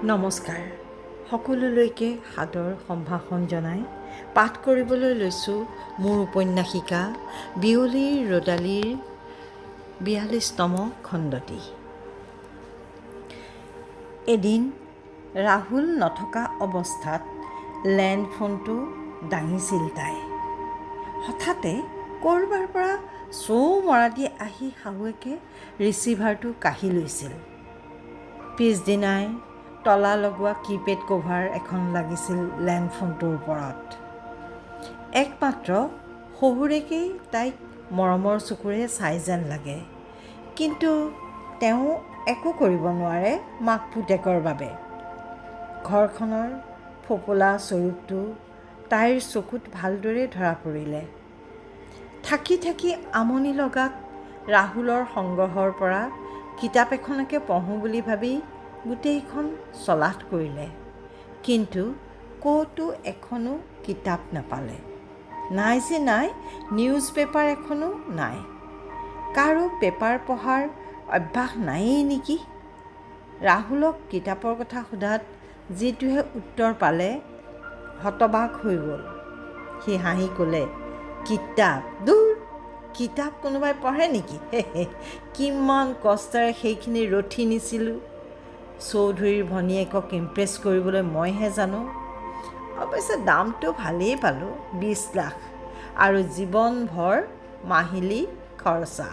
নমস্কাৰ সকলোলৈকে সাদৰ সম্ভাষণ জনাই পাঠ কৰিবলৈ লৈছোঁ মোৰ উপন্যাসিকা বিয়লিৰ ৰ'দালিৰ ৪২তম খণ্ডটি। এদিন ৰাহুল নথকা অৱস্থাত লেণ্ড ফোনটো দাঙিছিল তাই। হঠাতে ক'ৰবাৰ পৰা চৌ মৰা দি আহি শাহুৱেকে ৰিচিভাৰটো কাঢ়ি লৈছিল। পিছদিনাই তলা লগোৱা কিপেড কভাৰ এখন লাগিছিল লেণ্ড ফোনটোৰ ওপৰত। একমাত্ৰ শহুৰেকেই তাইক মৰমৰ চকুৰে চাই যেন লাগে, কিন্তু তেওঁ একো কৰিব নোৱাৰে মাক পুতেকৰ বাবে। ঘৰখনৰ ফোপোলা স্বৰূপটো তাইৰ চকুত ভালদৰে ধৰা পৰিলে। থাকি থাকি আমনি লগাত ৰাহুলৰ সংগ্ৰহৰ পৰা কিতাপ এখনকে পঢ়োঁ বুলি ভাবি গোটেইখন চলাথ কৰিলে, কিন্তু ক'তো এখনো কিতাপ নাপালে। নাই যে নাই, নিউজ পেপাৰ এখনো নাই। কাৰো পেপাৰ পঢ়াৰ অভ্যাস নায়েই নেকি? ৰাহুলক কিতাপৰ কথা সোধাত যিটোহে উত্তৰ পালে, হতবাক হৈ গ'ল। সি হাঁহি ক'লে, কিতাপ দূৰ, কিতাপ কোনোবাই পঢ়ে নেকি? কিমান কষ্টেৰে সেইখিনি ৰঠি নিছিলোঁ। চৌধুৰীৰ ভনীয়েকক ইমপ্ৰেছ কৰিবলৈ মইহে জানো। অৱশ্যে দামটো ভালেই পালোঁ, ২০ লাখ, আৰু জীৱনভৰ মাহিলী খৰচা।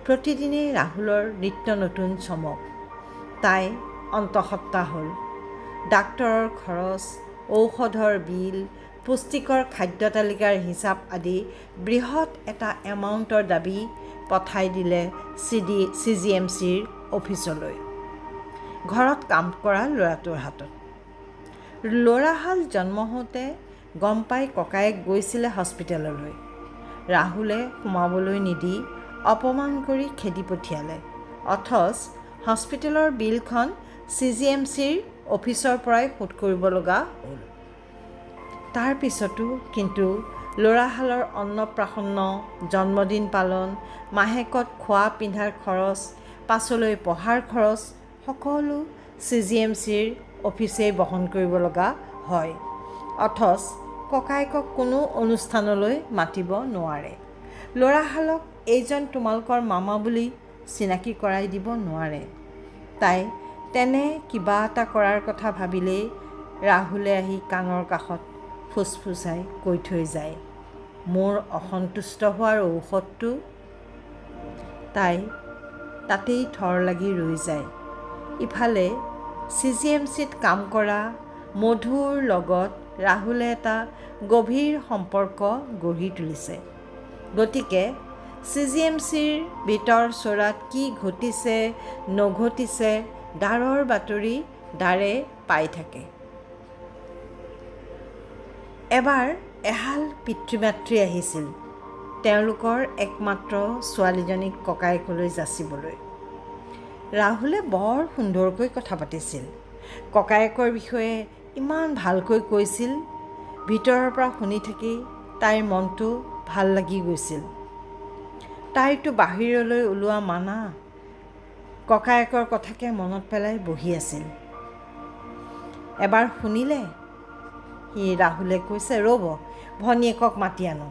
প্ৰতিদিনেই ৰাহুলৰ নিত্য নতুন চমক। তাই অন্তঃসত্ত্বা হ'ল। ডাক্তৰৰ খৰচ, ঔষধৰ বিল, পুষ্টিকৰ খাদ্য তালিকাৰ হিচাপ আদি বৃহৎ এটা এমাউণ্টৰ দাবী পঠাই দিলে CGMCৰ অফিচলৈ, ঘৰত কাম কৰা ল'ৰাটোৰ হাতত। ল'ৰাহাল জন্ম হওঁতে গম পাই ককায়েক গৈছিলে হস্পিটেললৈ। ৰাহুলে সোমাবলৈ নিদি অপমান কৰি খেদি পঠিয়ালে, অথচ হস্পিটেলৰ বিলখন CGMCৰ অফিচৰ পৰাই শোধ কৰিব লগা হ'ল। তাৰ পিছতো কিন্তু ল'ৰাহালৰ অন্নপ্ৰাশন্ন, জন্মদিন পালন, মাহেকত খোৱা পিন্ধাৰ খৰচ, পাছলৈ পঢ়াৰ খৰচ সকলো CGMCৰ অফিচেই বহন কৰিব লগা হয়, অথচ ককায়েকক কোনো অনুষ্ঠানলৈ মাতিব নোৱাৰে। ল'ৰাহালক এইজন তোমালোকৰ মামা বুলি চিনাকি কৰাই দিব নোৱাৰে। তাই তেনে কিবা এটা কৰাৰ কথা ভাবিলেই ৰাহুলে আহি কাণৰ কাষত ফুচফুচাই কৈ থৈ যায়, মোৰ অসন্তুষ্ট হোৱাৰ ঔষধটো। তাই তাতেই থৰ লাগি ৰৈ যায়। ইফালে CGMCত কাম কৰা মধুৰ লগত ৰাহুলে এটা গভীৰ সম্পৰ্ক গঢ়ি তুলিছে। গতিকে CGMCৰ ভিতৰ চৰাত কি ঘটিছে নঘটিছে ডাঁৰৰ বাতৰি ডাঁৰে পাই থাকে। এবাৰ এহাল পিতৃ মাতৃ আহিছিল তেওঁলোকৰ একমাত্ৰ ছোৱালীজনীক ককায়েকলৈ যাচিবলৈ। ৰাহুলে বৰ সুন্দৰকৈ কথা পাতিছিল, ককায়েকৰ বিষয়ে ইমান ভালকৈ কৈছিল। ভিতৰৰ পৰা শুনি থাকি তাইৰ মনটো ভাল লাগি গৈছিল। তাইৰতো বাহিৰলৈ ওলোৱা মানা। ককায়েকৰ কথাকে মনত পেলাই বহি আছিল। এবাৰ শুনিলে, সি ৰাহুলে কৈছে, ৰ'ব ভনীয়েকক মাতি আনো।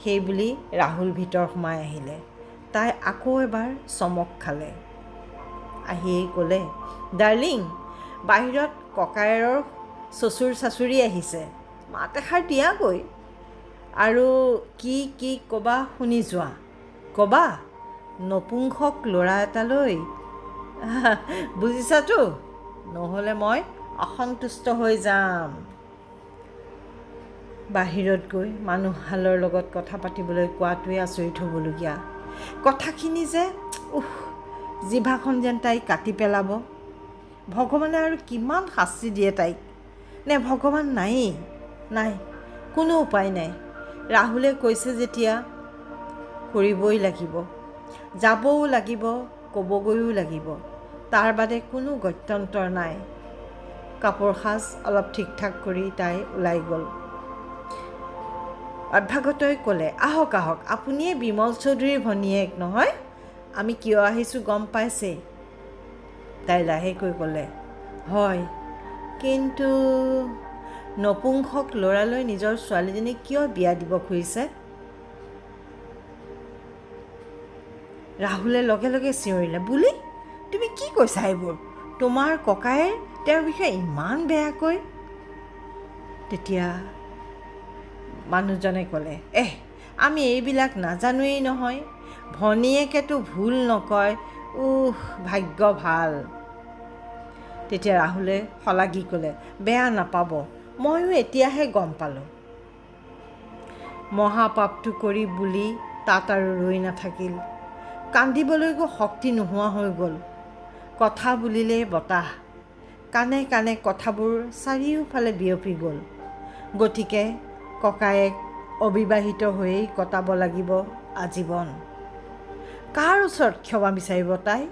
সেই বুলি ৰাহুল ভিতৰ সোমাই আহিলে। তাই আকৌ এবাৰ চমক খালে। আহিয়েই ক'লে, ডাৰ্লিং, বাহিৰত ককায়েৰৰ চচুৰ চাচুৰি আহিছে, মাত এষাৰ দিয়াগৈ। আৰু কি কি ক'বা শুনি যোৱা। ক'বা নপুংসক ল'ৰা এটালৈ, বুজিছাতো, নহ'লে মই অসন্তুষ্ট হৈ যাম। বাহিৰত গৈ মানুহহালৰ লগত কথা পাতিবলৈ কোৱাটোৱে আচৰিত হ'বলগীয়া। কথাখিনি যে জিভাখন যেন তাই কাটি পেলাব। ভগৱানে আৰু কিমান শাস্তি দিয়ে তাইক। নে ভগৱান নায়েই? নাই, কোনো উপায় নাই। ৰাহুলে কৈছে যেতিয়া কৰিবই লাগিব, যাবও লাগিব, ক'বগৈও লাগিব। তাৰ বাদে কোনো গত্যন্তৰ নাই। কাপোৰ সাজ অলপ ঠিক ঠাক কৰি তাই ওলাই গ'ল। অভ্যাগতই ক'লে, আহক আহক, আপুনিয়ে বিমল চৌধুৰীৰ ভনীয়েক নহয়? আমি কিয় আহিছোঁ গম পাইছেই। তাই লাহেকৈ ক'লে, হয়, কিন্তু নপুংসক ল'ৰালৈ নিজৰ ছোৱালীজনীক কিয় বিয়া দিব খুজিছে? ৰাহুলে লগে লগে চিঞৰিলে, বুলি তুমি কি কৈছা এইবোৰ? তোমাৰ ককায়ে তেওঁৰ বিষয়ে ইমান বেয়াকৈ? তেতিয়া মানুহজনে ক'লে, আমি এইবিলাক নাজানোৱেই নহয়, ভনীয়েকেতো ভুল নকয়, ভাগ্য ভাল। তেতিয়া ৰাহুলে শলাগি ক'লে, বেয়া নাপাব, ময়ো এতিয়াহে গম পালোঁ। মহাপাপটো কৰি বুলি তাত আৰু ৰৈ নাথাকিল। কান্দিবলৈকো শক্তি নোহোৱা হৈ গ'ল। কথা বুলিলেই বতাহ, কাণে কাণে কথাবোৰ চাৰিওফালে বিয়পি গ'ল। গতিকে ককায়েক অবিবাহিত হৈয়েই কটাব লাগিব আজীৱন। কাৰ ওচৰত ক্ষমা বিচাৰিব তাই?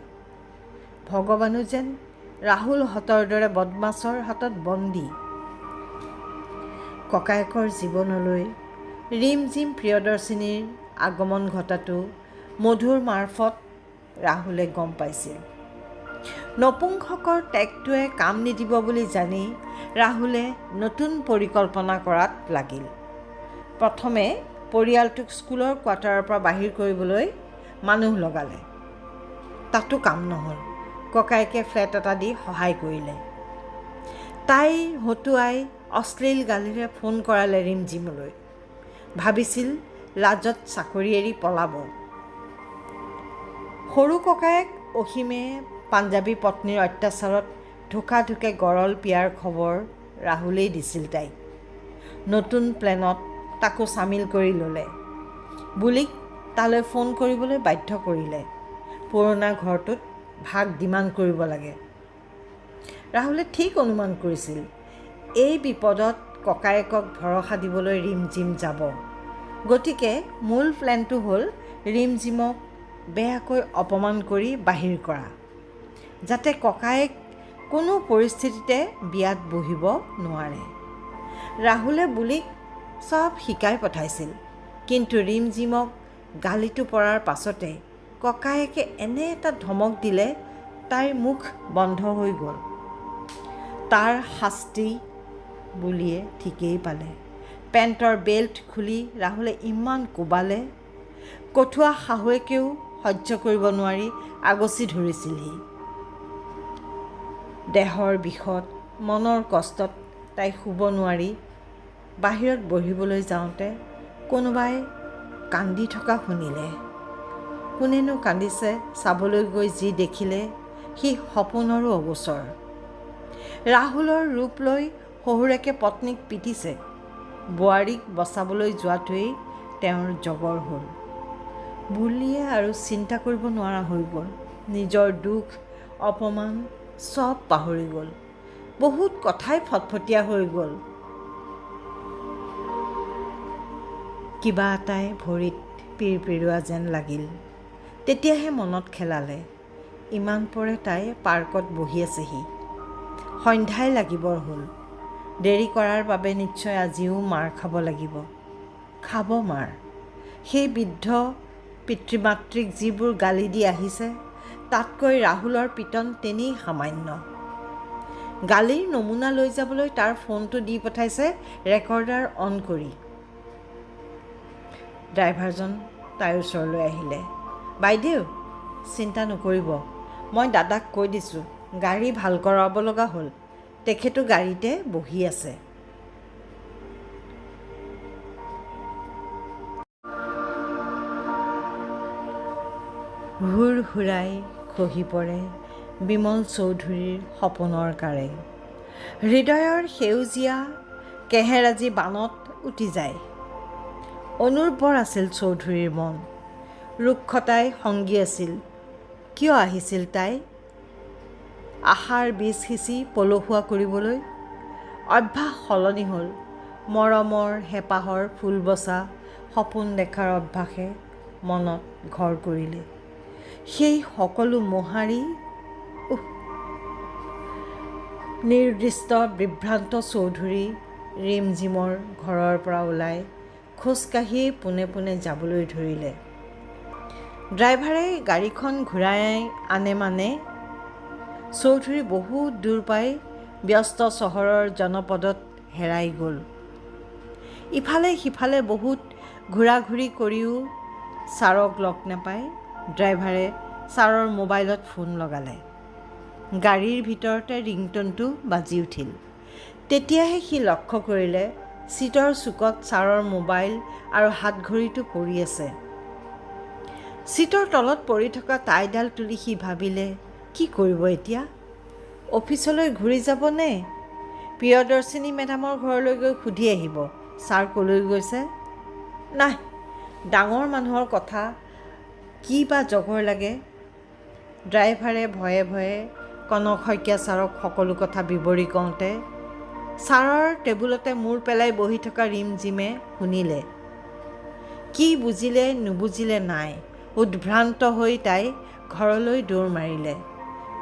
ভগৱানো যেন ৰাহুলহঁতৰ দৰে বদমাছৰ হাতত বন্দী। ককায়েকৰ জীৱনলৈ ৰিমঝিম প্ৰিয়দৰ্শিনীৰ আগমন ঘটাটো মধুৰ মাৰফত ৰাহুলে গম পাইছিল। নপুংসকৰ ত্যাগটোৱে কাম নিদিব বুলি জানি ৰাহুলে নতুন পৰিকল্পনা কৰাত লাগিল। প্ৰথমে পৰিয়ালটোক স্কুলৰ কোৱাৰ্টাৰৰ পৰা বাহিৰ কৰিবলৈ মানুহ লগালে। তাতো কাম নহ'ল। ককায়েকে ফ্লেট এটা দি সহায় কৰিলে। তাই হতুৱাই অশ্লীল গালিৰে ফোন কৰালে ৰিমঝিমলৈ। ভাবিছিল লাজত চাকৰি এৰি পলাব। সৰু ককায়েক অসীমে পাঞ্জাবী পত্নীৰ অত্যাচাৰত ঢোকাঢোকে গৰল পিয়াৰ খবৰ ৰাহুলেই দিছিল তাইক। নতুন প্লেনত তাকো চামিল কৰি ল'লে। বুলিক তালৈ ফোন কৰিবলৈ বাধ্য কৰিলে। পুৰণা ঘৰটোত ভাগ ডিমাণ্ড কৰিব লাগে। ৰাহুলে ঠিক অনুমান কৰিছিল, এই বিপদত ককায়েকক ভৰসা দিবলৈ ৰিমঝিম যাব। গতিকে মূল প্লেনটো হ'ল ৰিমঝিমক বেয়াকৈ অপমান কৰি বাহিৰ কৰা, যাতে ককায়েক কোনো পৰিস্থিতিতে বিয়াত বহিব নোৱাৰে। ৰাহুলে বুলিক চব শিকাই পঠাইছিল, কিন্তু ৰিমঝিমক গালিটো পৰাৰ পাছতে ককায়েকে এনে এটা ধমক দিলে তাইৰ মুখ বন্ধ হৈ গ'ল। তাৰ শাস্তি বুলিয়ে ঠিকেই পালে। পেণ্টৰ বেল্ট খুলি ৰাহুলে ইমান কোবালে, কঠুৱা শাহুৱেকেও সহ্য কৰিব নোৱাৰি আগচি ধৰিছিলহি। দেহৰ বিষত, মনৰ কষ্টত তাই শুব নোৱাৰি বাহিৰত বহিবলৈ যাওঁতে কোনোবাই কান্দি থকা শুনিলে। কোনেনো কান্দিছে চাবলৈ গৈ যি দেখিলে সি সপোনৰো অগোচৰ। ৰাহুলৰ ৰূপ লৈ শহুৰেকে পত্নীক পিটিছে। বোৱাৰীক বচাবলৈ যোৱাটোৱেই তেওঁৰ জগৰ হ'ল। বুলিয়ে আৰু চিন্তা কৰিব নোৱাৰা হৈ গ'ল। নিজৰ দুখ অপমান চব পাহৰি গ'ল। বহুত কথাই ফটফটীয়া হৈ গ'ল। কিবা এটাই ভৰিত পিৰপিৰোৱা যেন লাগিল। তেতিয়াহে মনত খেলালে, ইমান পৰে তাই পাৰ্কত বহি আছেহি। সন্ধ্যাই লাগিবৰ হ'ল। দেৰি কৰাৰ বাবে নিশ্চয় আজিও মাৰ খাব লাগিব। খাব মাৰ। সেই বৃদ্ধ পিতৃমাতৃক যিবোৰ গালি দি আহিছে, তাতকৈ ৰাহুলৰ পিটন তেনেই সামান্য। গালিৰ নমুনা লৈ যাবলৈ তাৰ ফোনটো দি পঠাইছে ৰেকৰ্ডাৰ অন কৰি। ড্ৰাইভাৰজন তাইৰ ওচৰলৈ আহিলে। বাইদেউ, চিন্তা নকৰিব, মই দাদাক কৈ দিছোঁ, গাড়ী ভাল কৰাব লগা হ'ল। তেখেতো গাড়ীতে বহি আছে। হুৰ হুৰাই খহি পৰে বিমল চৌধুৰীৰ সপোনৰ কাৰে। হৃদয়ৰ সেউজীয়া কেহেৰাজি বানত উটি যায়। অনুৰ্বৰ আছিল চৌধুৰীৰ মন। ৰুক্ষতাই সংগী আছিল। কিয় আহিছিল তাই? আশাৰ বীজ সিঁচি পলসুৱা কৰিবলৈ। অভ্যাস সলনি হ'ল। মৰমৰ হেঁপাহৰ ফুল বচা সপোন দেখাৰ অভ্যাসে মনত ঘৰ কৰিলে। সেই সকলো মোহাৰি নিৰ্দিষ্ট বিভ্ৰান্ত চৌধুৰী ৰিমঝিমৰ ঘৰৰ পৰা ওলাই খোজকাঢ়িয়েই পোনে পোনে যাবলৈ ধৰিলে। ড্ৰাইভাৰে গাড়ীখন ঘূৰাই আনে মানে চৌধুৰী বহুত দূৰ পাই ব্যস্ত চহৰৰ জনপদত হেৰাই গ'ল। ইফালে সিফালে বহুত ঘূৰা ঘূৰি কৰিও ছাৰক লগ নাপায়। ড্ৰাইভাৰে ছাৰৰ মোবাইলত ফোন লগালে। গাড়ীৰ ভিতৰতে ৰিংটনটো বাজি উঠিল। তেতিয়াহে সি লক্ষ্য কৰিলে ছিটৰ চুকত ছাৰৰ মোবাইল আৰু হাতঘড়ীটো পৰি আছে। ছিটৰ তলত পৰি থকা টাইডাল তুলি সি ভাবিলে, কি কৰিব এতিয়া? অফিচলৈ ঘূৰি যাবনে প্ৰিয়দৰ্শিনী মেডামৰ ঘৰলৈ গৈ সুধি আহিব ছাৰ ক'লৈ গৈছে? নাই, ডাঙৰ মানুহৰ কথা কি বা জগৰ লাগে। ড্ৰাইভাৰে ভয়ে ভয়ে কনক শইকীয়া ছাৰক সকলো কথা বিৱৰি কওঁতে ছাৰৰ টেবুলতে মূৰ পেলাই বহি থকা ৰিমজিমে শুনিলে। কি বুজিলে নুবুজিলে নাই, উদ্ভ্ৰান্ত হৈ তাই ঘৰলৈ দৌৰ মাৰিলে।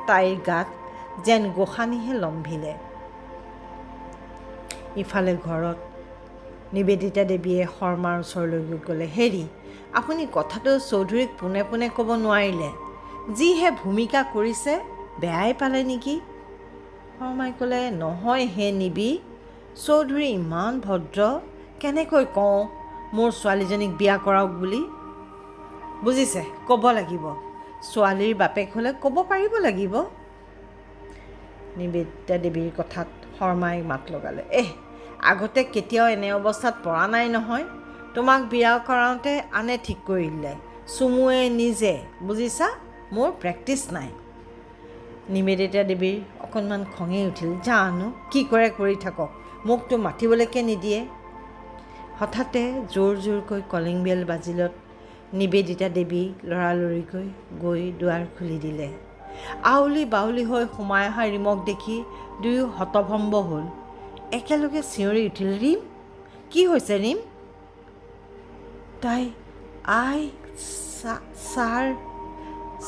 তাইৰ গাত যেন গোসানীহে লম্ভিলে। ইফালে ঘৰত নিবেদিতা দেৱীয়ে শৰ্মাৰ ওচৰলৈ গৈ ক'লে, হেৰি, আপুনি কথাটো চৌধুৰীক পোনে পোনে ক'ব নোৱাৰিলে? যিহে ভূমিকা কৰিছে, বেয়াই পালে নেকি? শৰ্মাই ক'লে, নহয় হে নিবি, চৌধুৰী ইমান ভদ্ৰ, কেনেকৈ কওঁ মোৰ ছোৱালীজনীক বিয়া কৰাওক বুলি? বুজিছে, ক'ব লাগিব। ছোৱালীৰ বাপেক হ'লে ক'ব পাৰিব লাগিব। নিবেদিতা দেৱীৰ কথাত শৰ্মাই মাত লগালে, আগতে কেতিয়াও এনে অৱস্থাত পৰা নাই নহয়। তোমাক বিয়া কৰাওঁতে আনে ঠিক কৰি দিলে, চুমুৱে নিজে, বুজিছা? মোৰ প্ৰেক্টিচ নাই। নিবেদিতা দেৱীৰ অকণমান খঙেই উঠিল। জানো কি কৰে কৰি থাকক, মোকতো মাতিবলৈকে নিদিয়ে। হঠাতে জোৰ জোৰকৈ কলিং বেল বাজিলত নিবেদিতা দেৱী লৰালৰিকৈ গৈ দুৱাৰ খুলি দিলে। আউলি বাউলি হৈ সোমাই অহা ৰিমক দেখি দুয়ো হতভম্ব হ'ল। একেলগে চিঞৰি উঠিল, ৰিম, কি হৈছে ৰিম? তাই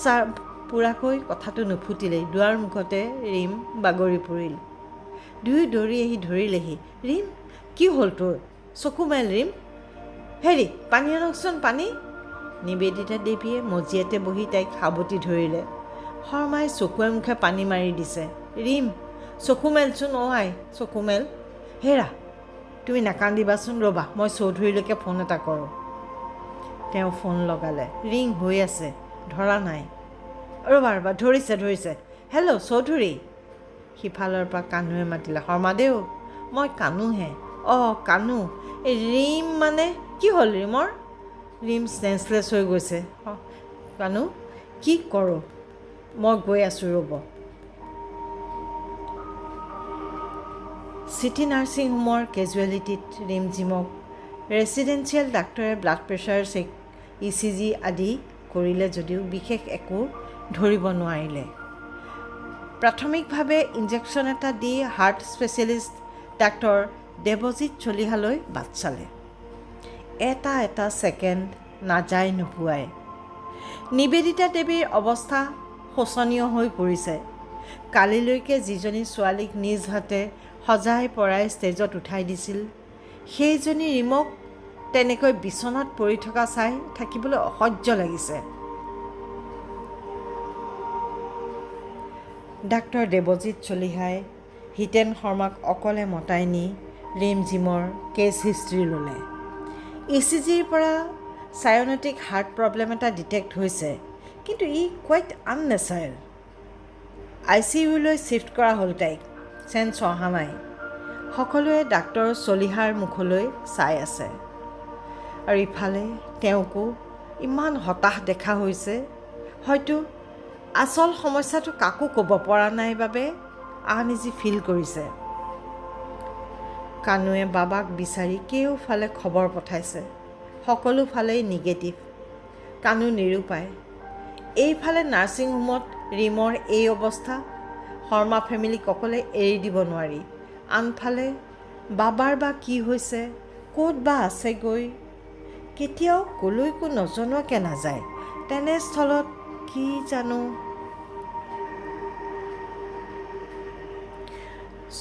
ছাৰ পূৰাকৈ কথাটো নুফুটিলেই। দুৱাৰ মুখতে ৰিম বাগৰি পৰিল। দুয়ো দৌৰি আহি ধৰিলেহি। ৰিম, কি হ'ল তোৰ? চকু মেল ৰিম। হেৰি, পানী আনকচোন, পানী। নিবেদিতা দেৱীয়ে মজিয়াতে বহি তাইক সাৱটি ধৰিলে। শৰ্মাই চকুৱে মুখে পানী মাৰি দিছে। ৰিম, চকু মেলচোন, আই, চকু মেল। হেৰা, তুমি নাকান্দিবাচোন, ৰ'বা, মই চৌধুৰীলৈকে ফোন এটা কৰোঁ। তেওঁ ফোন লগালে। ৰিং হৈ আছে, ধৰা নাই। ৰ'বা, ধৰিছে। হেল্ল' চৌধুৰী। সিফালৰ পৰা কানুৱে মাতিলে, শৰ্মাদেউ, মই কানুহে। কানু, ৰিম মানে কি হ'ল ৰিমৰ? ৰিম চেঞ্চলেছ হৈ গৈছে। কানু, কি কৰোঁ? মই গৈ আছোঁ, ৰ'ব। চিটি নাৰ্ছিং হোমৰ কেজুৱেলিটিত ৰিমজিমক ৰেচিডেঞ্চিয়েল ডাক্তৰে ব্লাড প্ৰেছাৰ চেক, ECG আদি কৰিলে যদিও বিশেষ একো ধৰিব নোৱাৰিলে। প্ৰাথমিকভাৱে ইনজেকশ্যন এটা দি হাৰ্ট স্পেচিয়েলিষ্ট ডাক্তৰ দেৱজিৎ চলিহালৈ বাট চালে। এটা ছেকেণ্ড নাযায় নোপোৱাই। নিবেদিতা দেৱীৰ অৱস্থা শোচনীয় হৈ পৰিছে। কালিলৈকে যিজনী ছোৱালীক নিজ হাতে সজাই পৰাই ষ্টেজত উঠাই দিছিল, সেইজনী ৰিমক তেনেকৈ বিচনাত পৰি থকা চাই থাকিবলৈ অসহ্য লাগিছে। ডাক্তৰ দেৱজিৎ চলিহাই হিতেন শৰ্মাক অকলে মতাই নি ৰিমজিমৰ কেছ হিষ্ট্ৰী ল'লে। ECGৰ পৰা চায়নেটিক হাৰ্ট প্ৰব্লেম এটা ডিটেক্ট হৈছে, কিন্তু ই কুৱাইট আননেচাৰেল। ICUলৈ শ্বিফ্ট কৰা হ'ল তাইক। চেঞ্চ অহা নাই। সকলোৱে ডাক্তৰ চলিহাৰ মুখলৈ চাই আছে। আৰু ইফালে তেওঁকো ইমান হতাশ দেখা হৈছে। হয়তো আচল সমস্যাটো কাকো ক'ব পৰা নাই বাবে আনইজি ফিল কৰিছে। কানুৱে বাবাক বিচাৰি কেওফালে খবৰ পঠাইছে। সকলো ফালেই নিগেটিভ। কানু নিৰুপায়। এইফালে নাৰ্ছিং হোমত ৰিমৰ এই অৱস্থা, শৰ্মা ফেমিলিক অকলে এৰি দিব নোৱাৰি। আনফালে বাবাৰ বা কি হৈছে, ক'ত বা আছেগৈ, কেতিয়াও ক'লৈকো নজনোৱাকৈ নাযায়। তেনেস্থলত কি জানো।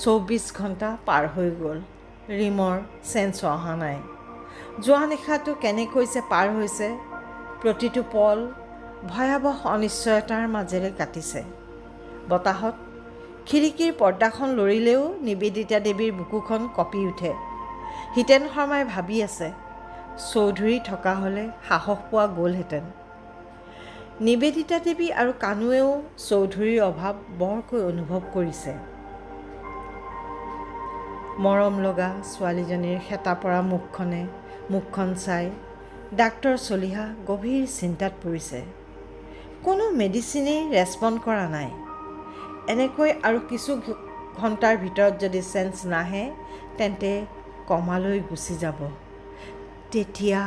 24 ঘণ্টা পাৰ হৈ গ'ল। ৰিমৰ চেঞ্চ অহা নাই। যোৱা নিশাটো কেনেকৈ যে পাৰ হৈছে, প্ৰতিটো পল ভয়াৱহ অনিশ্চয়তাৰ মাজেৰে কাটিছে। বতাহত খিৰিকীৰ পৰ্দাখন লৰিলেও নিবেদিতা দেৱীৰ বুকুখন কঁপি উঠে। হিতেন শৰ্মাই ভাবি আছে, চৌধুৰী থকা হ'লে সাহস পোৱা গ'লহেঁতেন। নিবেদিতা দেৱী আৰু কানুৱেও চৌধুৰীৰ অভাৱ বৰকৈ অনুভৱ কৰিছে। মৰম লগা ছোৱালীজনীৰ হেতা পৰা মুখখন চাই ডাক্তৰ চলিহা গভীৰ চিন্তাত পৰিছে। কোনো মেডিচিনেই ৰেছপণ্ড কৰা নাই। এনেকৈ আৰু কিছু ঘণ্টাৰ ভিতৰত যদি চেঞ্চ নাহে তেন্তে কমালৈ গুচি যাব। তেতিয়া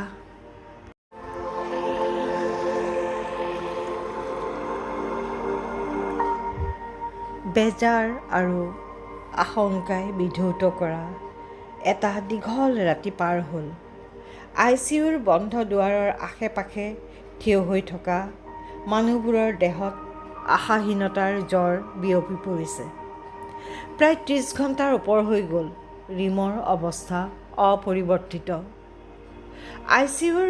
বেজাৰ আৰু আশংকাই বিধৌত কৰা এটা দীঘল ৰাতি পাৰ হ'ল। ICUৰ বন্ধ দুৱাৰৰ আশে পাশে থিয় হৈ থকা মানুহবোৰৰ দেহত আশাহীনতাৰ জ্বৰ বিয়পি পৰিছে। প্ৰায় 30 ঘণ্টাৰ ওপৰ হৈ গ'ল। ৰীমৰ অৱস্থা অপৰিৱৰ্তিত। ICUৰ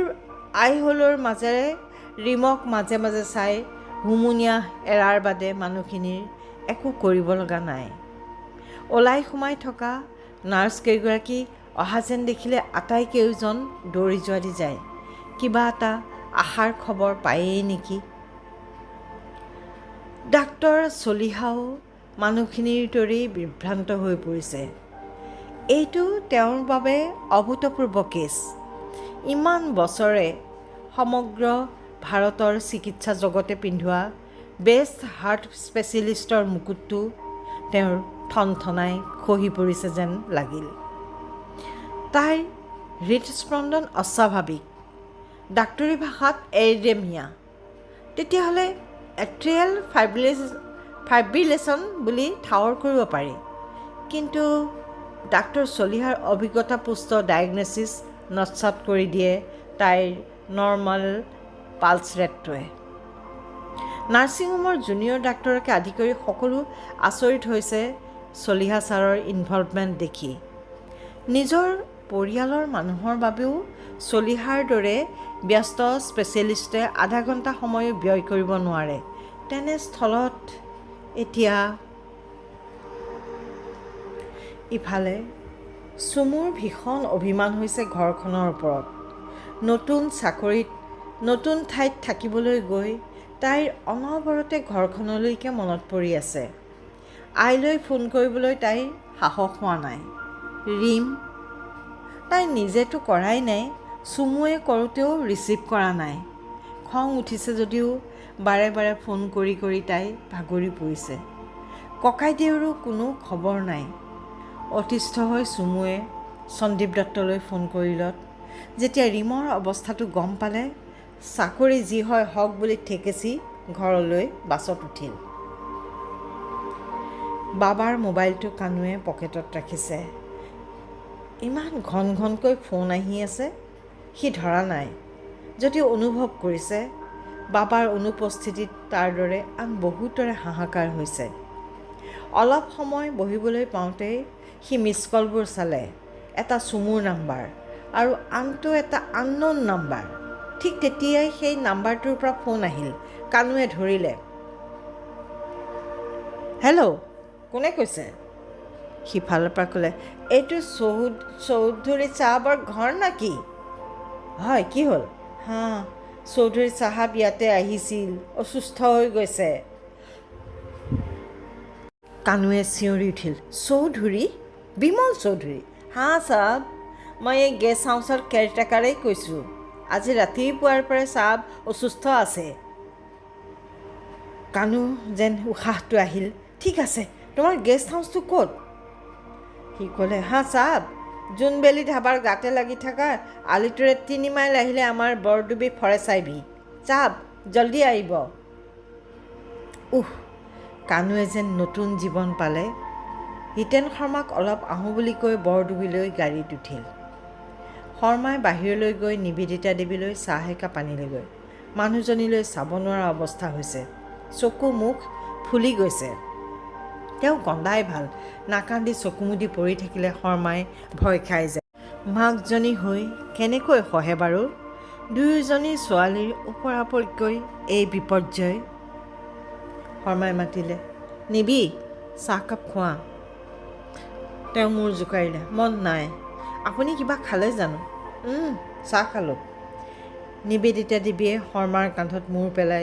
আইহোলৰ মাজেৰে ৰীমক মাজে মাজে চাই হুমুনিয়াহ এৰাৰ বাদে মানুহখিনিৰ একো কৰিব লগা নাই। ওলাই সোমাই থকা নাৰ্ছকেইগৰাকী অহা যেন দেখিলে আটাইকেইজন দৌৰি যোৱা দি যায়। কিবা এটা আশাৰ খবৰ পায়েই নেকি। ডাক্তৰ চলিহাও মানুহখিনিৰ দৰেই বিভ্ৰান্ত হৈ পৰিছে। এইটো তেওঁৰ বাবে অভূতপূৰ্ব কেছ। ইমান বছৰে সমগ্ৰ ভাৰতৰ চিকিৎসা জগতে পিন্ধোৱা বেষ্ট হাৰ্ট স্পেচিয়েলিষ্টৰ মুকুটটো তেওঁৰ ঠনঠনাই খহি পৰিছে যেন লাগিল। তাইৰ হৃদস্পন্দন অস্বাভাৱিক, ডাক্তৰী ভাষাত এৰিডেমিয়া। তেতিয়াহ'লে এট্ৰিয়েল ফাইব্ৰিলেশ্যন বুলি ঠাৱৰ কৰিব পাৰি। কিন্তু ডাক্তৰ চলিহাৰ অভিজ্ঞতাপুষ্ট ডায়েগনচিছ নস্যাৎ কৰি দিয়ে তাইৰ নৰ্মেল পালছ ৰেটটোৱে। নাৰ্ছিং হোমৰ জুনিয়ৰ ডাক্তৰকে আদি কৰি সকলো আচৰিত হৈছে চলিহা ছাৰৰ ইনভলভমেণ্ট দেখি। নিজৰ পৰিয়ালৰ মানুহৰ বাবেও চলিহাৰ দৰে ব্যস্ত স্পেচিয়েলিষ্টে আধা ঘণ্টা সময় ব্যয় কৰিব নোৱাৰে। তেনেস্থলত এতিয়া ইফালে চুমুৰ ভীষণ অভিমান হৈছে ঘৰখনৰ ওপৰত। নতুন চাকৰিত নতুন ঠাইত থাকিবলৈ গৈ তাইৰ অনবৰতে ঘৰখনলৈকে মনত পৰি আছে। আইলৈ ফোন কৰিবলৈ তাইৰ সাহস হোৱা নাই। ৰীম তাই নিজেতো কৰাই নাই, চুমুৱে কৰোঁতেও ৰিচিভ কৰা নাই। খং উঠিছে যদিও বাৰে বাৰে ফোন কৰি কৰি তাই ভাগৰি পৰিছে। ককাইদেউৰো কোনো খবৰ নাই। অতিষ্ঠ হৈ চুমুৱে সন্দীপ দত্তলৈ ফোন কৰিলত যেতিয়া ৰীমৰ অৱস্থাটো গম পালে, চাকৰি যি হয় হওক বুলি ঠেকেচি ঘৰলৈ বাছত উঠিল। বাবাৰ মোবাইলটো কানুৱে পকেটত ৰাখিছে। ইমান ঘন ঘনকৈ ফোন আহি আছে, সি ধৰা নাই যদিও অনুভৱ কৰিছে বাবাৰ অনুপস্থিতিত তাৰ দৰে আন বহুতৰে হাহাকাৰ হৈছে। অলপ সময় বহিবলৈ পাওঁতেই সি মিছ কলবোৰ চালে। এটা চুমুৰ নাম্বাৰ আৰু আনটো এটা আনন'ন নাম্বাৰ। ঠিক তেতিয়াই সেই নাম্বাৰটোৰ পৰা ফোন আহিল। কানুৱে ধৰিলে। হেল্ল', কোনে কৈছে? সিফালৰ পৰা ক'লে, এইটো চৌধুৰী চাহাবৰ ঘৰ নাকি? হয়, কি হ'ল? হা, চৌধুৰী চাহাব ইয়াতে আহিছিল, অসুস্থ হৈ গৈছে। কানুৱে চিঞৰি উঠিল, চৌধুৰী? বিমল চৌধুৰী? হা চাহাব, মই এই গেষ্ট হাউচৰ কেয়াৰটেকাৰেই কৈছোঁ। আজি ৰাতিপুৱাৰ পৰাই চাহাব অসুস্থ আছে। কানু যেন উশাহটো আহিল। ঠিক আছে, তোমাৰ গেষ্ট হাউচটো ক'ত? সি ক'লে, হা চাহাব, জোনবেলি ধাবাৰ গাতে লাগি থকা আলিটোৰে 3 মাইল আহিলে আমাৰ বৰডুবি ফৰেষ্ট আইভি। চাহাব জল্দি আহিব। কানুৱে যেন নতুন জীৱন পালে। হিতেন শৰ্মাক অলপ আহোঁ বুলি কৈ বৰডুবিলৈ গাড়ীত উঠিল। শৰ্মাই বাহিৰলৈ গৈ নিবেদিতা দেৱীলৈ চাহ একাপ আনিলেগৈ। মানুহজনীলৈ চাব নোৱাৰা অৱস্থা হৈছে। চকু মুখ ফুলি গৈছে। তেওঁ কন্দাই ভাল, নাকান্দি চকু মুদি পৰি থাকিলে শৰ্মাই ভয় খাই যায়। মাকজনী হৈ কেনেকৈ সহে বাৰু? দুয়োজনী ছোৱালীৰ ওপৰাপৰিকৈ এই বিপৰ্যয়। শৰ্মাই মাতিলে, নিবি চাহকাপ খোৱা। তেওঁ মূৰ জোকাৰিলে। মন নাই। আপুনি কিবা খালে জানো? চাহ খালোঁ। নিবেদিতা দেৱীয়ে শৰ্মাৰ কান্ধত মূৰ পেলাই